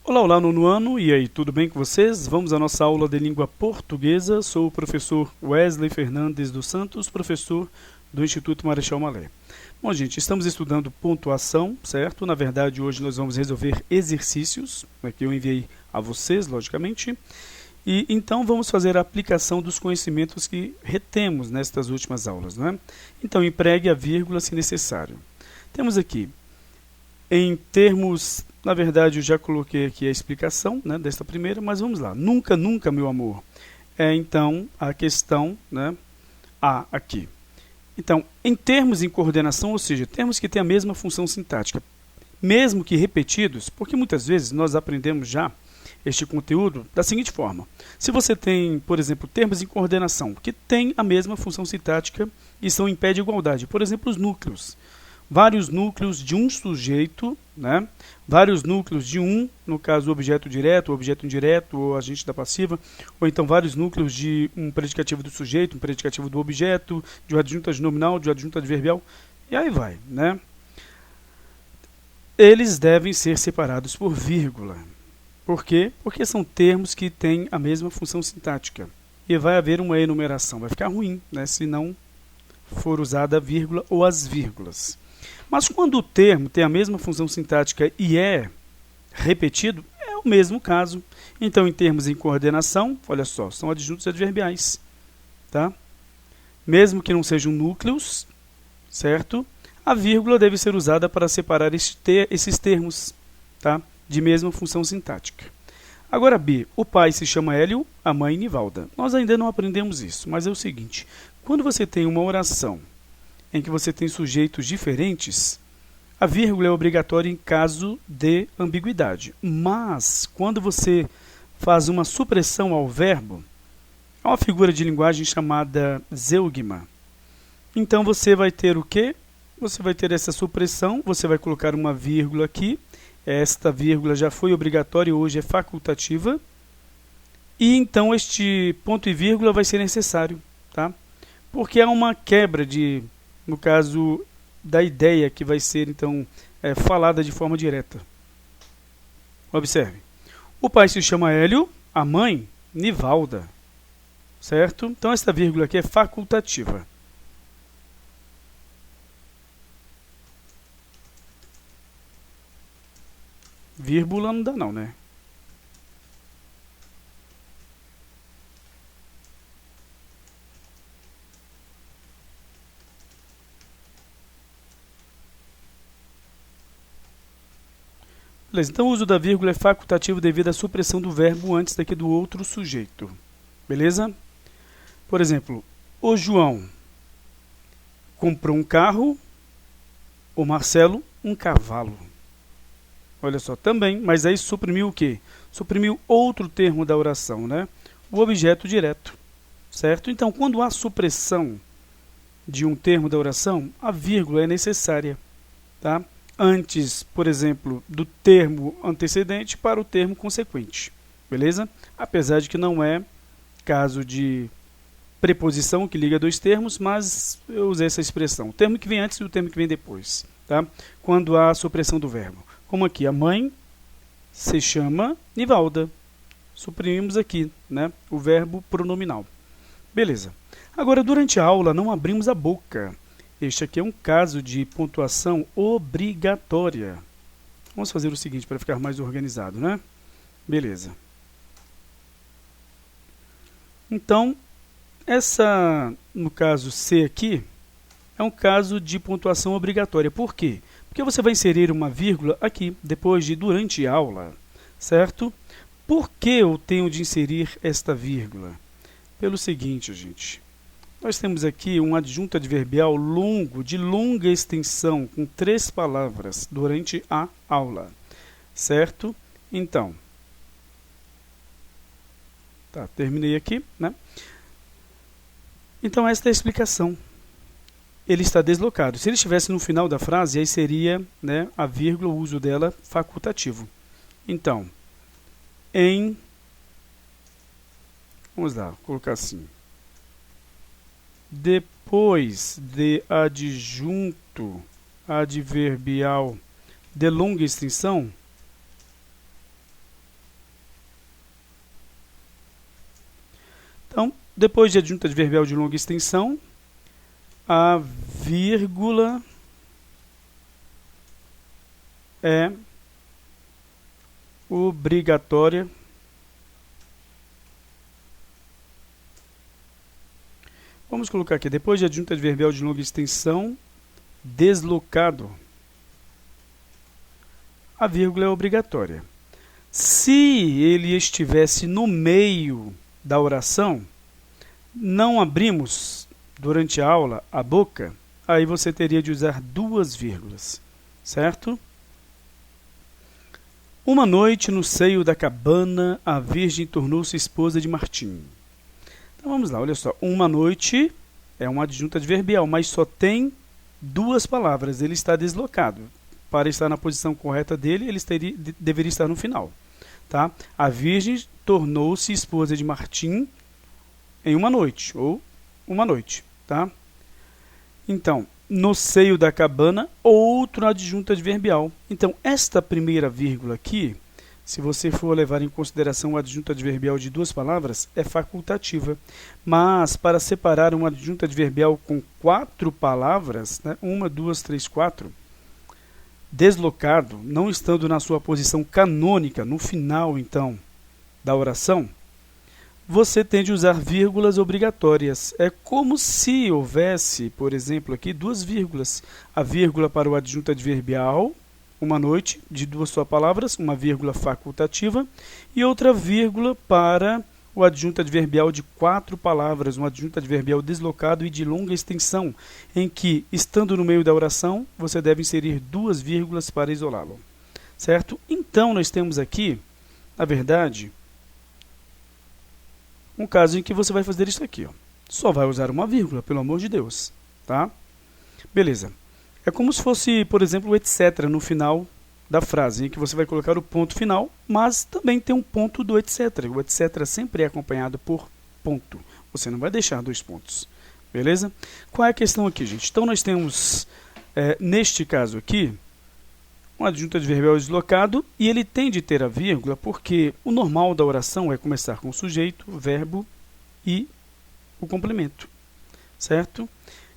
Olá, olá, nono ano, e aí, tudo bem com vocês? Vamos à nossa aula de língua portuguesa. Sou o professor Wesley Fernandes dos Santos, professor do Instituto Marechal Malé. Bom, gente, estamos estudando pontuação, certo? Na verdade, hoje nós vamos resolver exercícios, que eu enviei a vocês, logicamente. E então vamos fazer a aplicação dos conhecimentos que retemos nestas últimas aulas, não é? Então, empregue a vírgula se necessário. Temos aqui, em termos... Na verdade, eu já coloquei aqui a explicação, né, desta primeira, mas vamos lá. Nunca, nunca, meu amor. É, então, a questão, né, A aqui. Então, em termos em coordenação, ou seja, termos que têm a mesma função sintática, mesmo que repetidos, porque muitas vezes nós aprendemos já este conteúdo da seguinte forma. Se você tem, por exemplo, termos em coordenação que têm a mesma função sintática e são em pé de igualdade, por exemplo, os núcleos. Vários núcleos de um sujeito, né? Vários núcleos de um, no caso, objeto direto, objeto indireto, ou agente da passiva, ou então vários núcleos de um predicativo do sujeito, um predicativo do objeto, de uma adjunta adnominal, de uma adjunta adverbial, e aí vai, né? Eles devem ser separados por vírgula. Por quê? Porque são termos que têm a mesma função sintática. E vai haver uma enumeração, vai ficar ruim, né? Se não for usada a vírgula ou as vírgulas. Mas quando o termo tem a mesma função sintática e é repetido, é o mesmo caso. Então, em termos em coordenação, olha só, são adjuntos adverbiais. Tá? Mesmo que não sejam núcleos, certo? A vírgula deve ser usada para separar esses termos, tá? De mesma função sintática. Agora, B. O pai se chama Hélio, a mãe Nivalda. Nós ainda não aprendemos isso, mas é o seguinte. Quando você tem uma oração em que você tem sujeitos diferentes, a vírgula é obrigatória em caso de ambiguidade. Mas, quando você faz uma supressão ao verbo, há uma figura de linguagem chamada zeugma. Então, você vai ter o quê? Você vai ter essa supressão, você vai colocar uma vírgula aqui. Esta vírgula já foi obrigatória e hoje é facultativa. E, então, este ponto e vírgula vai ser necessário, tá? Porque há uma quebra no caso da ideia que vai ser, então, falada de forma direta. Observe. O pai se chama Hélio, a mãe, Nivalda. Certo? Então, esta vírgula aqui é facultativa. Vírgula não dá não, né? Beleza, então o uso da vírgula é facultativo devido à supressão do verbo antes daqui do outro sujeito. Beleza? Por exemplo, o João comprou um carro, o Marcelo um cavalo. Olha só, também, mas aí suprimiu o quê? Suprimiu outro termo da oração, né? O objeto direto, certo? Então, quando há supressão de um termo da oração, a vírgula é necessária, tá? Antes, por exemplo, do termo antecedente para o termo consequente, beleza? Apesar de que não é caso de preposição que liga dois termos, mas eu usei essa expressão, o termo que vem antes e o termo que vem depois, tá? Quando há supressão do verbo. Como aqui, a mãe se chama Nivalda. Suprimimos aqui, né, o verbo pronominal. Beleza. Agora, durante a aula, não abrimos a boca. Este aqui é um caso de pontuação obrigatória. Vamos fazer o seguinte para ficar mais organizado, né? Beleza. Então, no caso C aqui, é um caso de pontuação obrigatória. Por quê? Porque você vai inserir uma vírgula aqui, depois de durante a aula, certo? Por que eu tenho de inserir esta vírgula? Pelo seguinte, gente. Nós temos aqui um adjunto adverbial longo, de longa extensão, com 3 palavras, durante a aula, certo? Então, tá, terminei aqui, né? Então, esta é a explicação. Ele está deslocado. Se ele estivesse no final da frase, aí seria, né, a vírgula, o uso dela facultativo. Então, vamos lá, vou colocar assim. Depois de adjunto adverbial de longa extensão, depois de adjunta adverbial de longa extensão, a vírgula é obrigatória Vamos colocar aqui, depois de adjunta adverbial de longa extensão, deslocado, a vírgula é obrigatória. Se ele estivesse no meio da oração, não abrimos durante a aula a boca, aí você teria de usar duas vírgulas, certo? Uma noite no seio da cabana, a Virgem tornou-se esposa de Martim. Então vamos lá, olha só. Uma noite é uma adjunta adverbial, mas só tem duas palavras. Ele está deslocado. Para estar na posição correta dele, ele deveria estar no final. Tá? A Virgem tornou-se esposa de Martim em uma noite, ou uma noite. Tá? Então, no seio da cabana, outro adjunto adverbial. Então, esta primeira vírgula aqui, se você for levar em consideração o adjunto adverbial de duas palavras, é facultativa. Mas, para separar um adjunto adverbial com quatro palavras, né, uma, duas, três, quatro, deslocado, não estando na sua posição canônica, no final, então, da oração, você tem de usar vírgulas obrigatórias. É como se houvesse, por exemplo, aqui duas vírgulas. A vírgula para o adjunto adverbial, uma noite, de duas só palavras, uma vírgula facultativa, e outra vírgula para o adjunto adverbial de quatro palavras, um adjunto adverbial deslocado e de longa extensão, em que, estando no meio da oração, você deve inserir duas vírgulas para isolá-lo. Certo? Então, nós temos aqui, na verdade, um caso em que você vai fazer isso aqui. Ó. Só vai usar uma vírgula, pelo amor de Deus. Tá? Beleza. É como se fosse, por exemplo, o etc. no final da frase, em que você vai colocar o ponto final, mas também tem um ponto do etc. O etc. sempre é acompanhado por ponto. Você não vai deixar dois pontos. Beleza? Qual é a questão aqui, gente? Então, nós temos, neste caso aqui, um adjunto adverbial deslocado, e ele tem de ter a vírgula porque o normal da oração é começar com o sujeito, o verbo e o complemento, certo?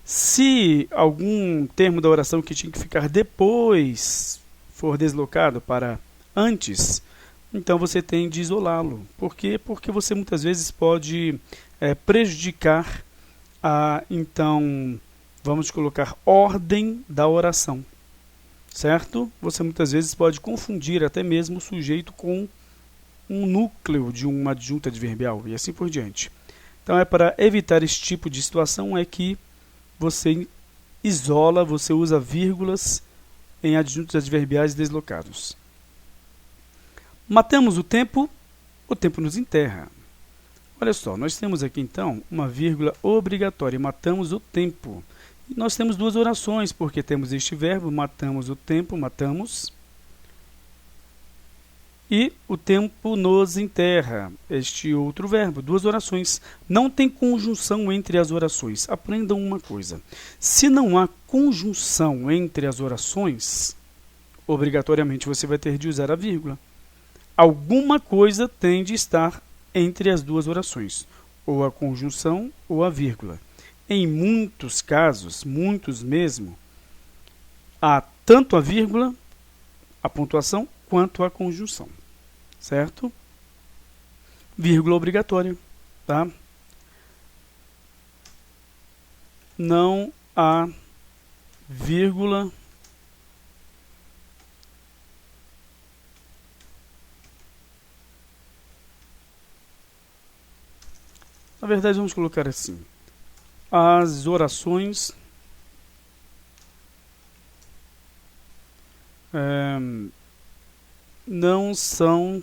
Se algum termo da oração que tinha que ficar depois for deslocado para antes, então você tem de isolá-lo. Por quê? Porque você muitas vezes pode prejudicar a, então, vamos colocar ordem da oração. Certo? Você muitas vezes pode confundir até mesmo o sujeito com um núcleo de uma adjunta adverbial e assim por diante. Então, é para evitar esse tipo de situação é que você isola, você usa vírgulas em adjuntos adverbiais deslocados. Matamos o tempo nos enterra. Olha só, nós temos aqui então uma vírgula obrigatória, matamos o tempo. Nós temos duas orações, porque temos este verbo, matamos o tempo, matamos, e o tempo nos enterra, este outro verbo, duas orações. Não tem conjunção entre as orações. Aprendam uma coisa, se não há conjunção entre as orações, obrigatoriamente você vai ter de usar a vírgula. Alguma coisa tem de estar entre as duas orações, ou a conjunção ou a vírgula. Em muitos casos, muitos mesmo, há tanto a vírgula, a pontuação, quanto a conjunção. Certo? Vírgula obrigatória. Tá? Não há vírgula na verdade, vamos colocar assim. As orações não são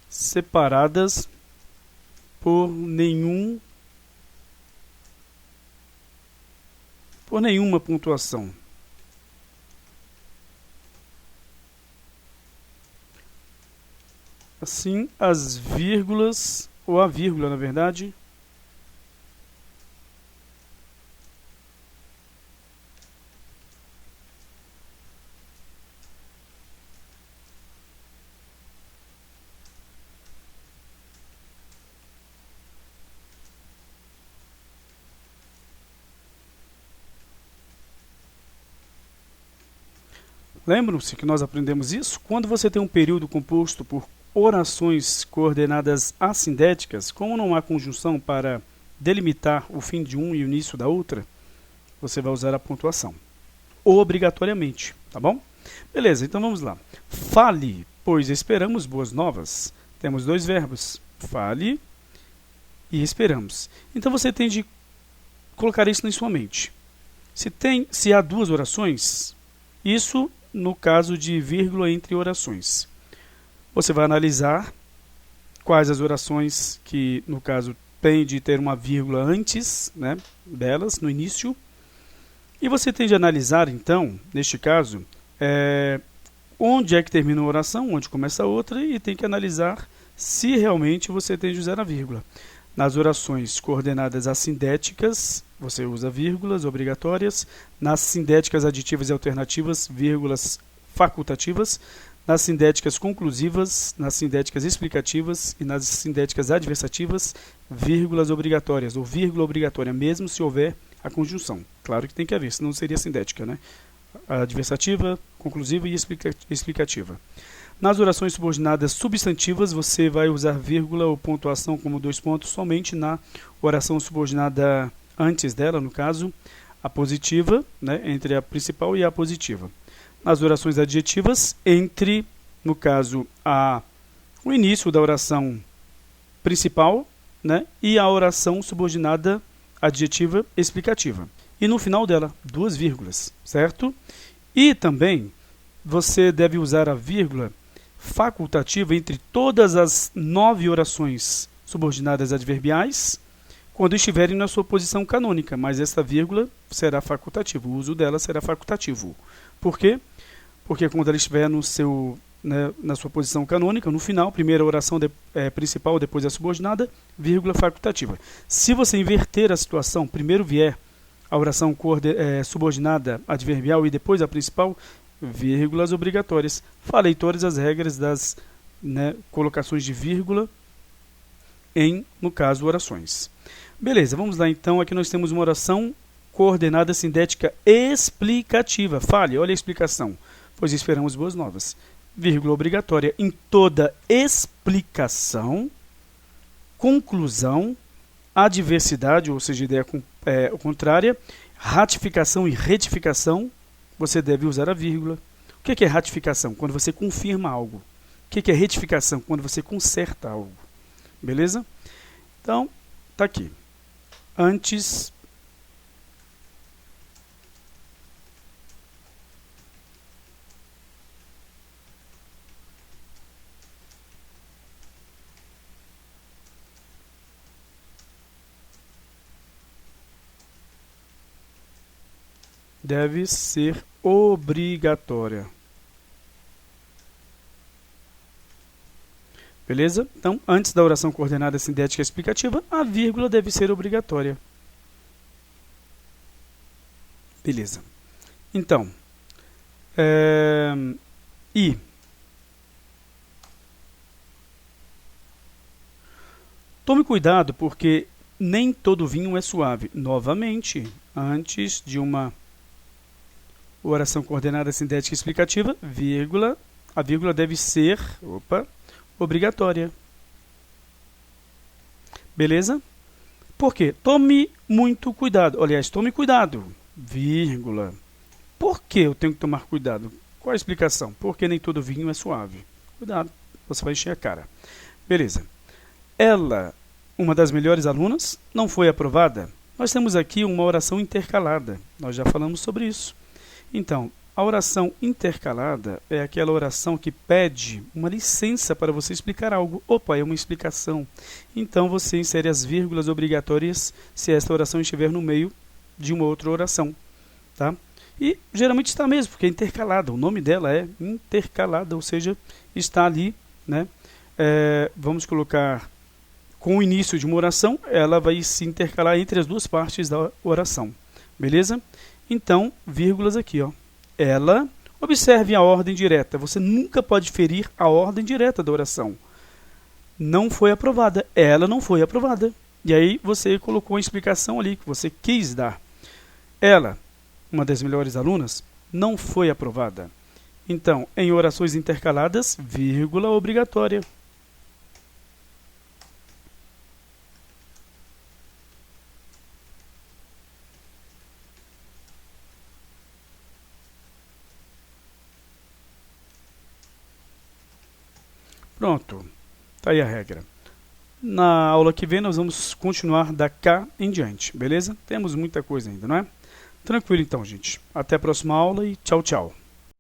separadas por nenhuma pontuação. Assim, as vírgulas, ou a vírgula, na verdade, Lembram-se que nós aprendemos isso? Quando você tem um período composto por orações coordenadas assindéticas, como não há conjunção para delimitar o fim de um e o início da outra, você vai usar a pontuação. Obrigatoriamente, tá bom? Beleza, então vamos lá. Fale, pois esperamos boas novas. Temos dois verbos, fale e esperamos. Então você tem de colocar isso na sua mente. Se há duas orações, isso no caso de vírgula entre orações. Você vai analisar quais as orações que, no caso, tem de ter uma vírgula antes, né, delas, no início. E você tem de analisar, então, neste caso, onde é que termina a oração, onde começa a outra, e tem que analisar se realmente você tem de usar a vírgula. Nas orações coordenadas assindéticas, você usa vírgulas obrigatórias. Nas sindéticas aditivas e alternativas, vírgulas facultativas. Nas sindéticas conclusivas, nas sindéticas explicativas e nas sindéticas adversativas, vírgulas obrigatórias ou vírgula obrigatória, mesmo se houver a conjunção. Claro que tem que haver, senão seria sindética, né? Adversativa, conclusiva e explicativa. Nas orações subordinadas substantivas, você vai usar vírgula ou pontuação como 2 pontos somente na oração subordinada antes dela, no caso, a positiva, né, entre a principal e a positiva. Nas orações adjetivas, entre, no caso, o início da oração principal, né, e a oração subordinada adjetiva explicativa. E no final dela, 2 vírgulas, certo? E também você deve usar a vírgula facultativa entre todas as 9 orações subordinadas adverbiais quando estiverem na sua posição canônica, mas essa vírgula será facultativa, o uso dela será facultativo. Por quê? Porque quando ela estiver na sua posição canônica, no final, primeira oração principal, depois a subordinada, vírgula facultativa. Se você inverter a situação, primeiro vier a oração subordinada adverbial e depois a principal, vírgulas obrigatórias. Falei todas as regras das colocações de vírgula em, no caso, orações. Beleza, vamos lá então. Aqui nós temos uma oração coordenada sindética explicativa. Fale, olha a explicação. Pois esperamos boas novas. Vírgula obrigatória em toda explicação, conclusão, adversidade, ou seja, ideia contrária, ratificação e retificação, você deve usar a vírgula. O que é ratificação? Quando você confirma algo. O que é retificação? Quando você conserta algo. Beleza? Então, tá aqui. Antes. Deve ser obrigatória. Beleza? Então, antes da oração coordenada sindética explicativa, a vírgula deve ser obrigatória. Beleza. Então, e tome cuidado, porque nem todo vinho é suave. Novamente, antes de uma oração coordenada sindética explicativa, vírgula, a vírgula deve ser obrigatória. Beleza? Por quê? Tome muito cuidado. Aliás, tome cuidado. Vírgula. Por que eu tenho que tomar cuidado? Qual a explicação? Porque nem todo vinho é suave. Cuidado, você vai encher a cara. Beleza. Ela, uma das melhores alunas, não foi aprovada. Nós temos aqui uma oração intercalada. Nós já falamos sobre isso. Então, a oração intercalada é aquela oração que pede uma licença para você explicar algo. Opa, é uma explicação. Então, você insere as vírgulas obrigatórias se esta oração estiver no meio de uma outra oração. Tá? E geralmente está mesmo, porque é intercalada. O nome dela é intercalada, ou seja, está ali, né? Vamos colocar com o início de uma oração, ela vai se intercalar entre as duas partes da oração. Beleza? Então, vírgulas aqui, ó. Ela, observe a ordem direta. Você nunca pode ferir a ordem direta da oração. Não foi aprovada. Ela não foi aprovada. E aí você colocou a explicação ali que você quis dar. Ela, uma das melhores alunas, não foi aprovada. Então, em orações intercaladas, vírgula obrigatória. Pronto, tá aí a regra. Na aula que vem nós vamos continuar da cá em diante, beleza? Temos muita coisa ainda, não é? Tranquilo então, gente. Até a próxima aula e tchau, tchau.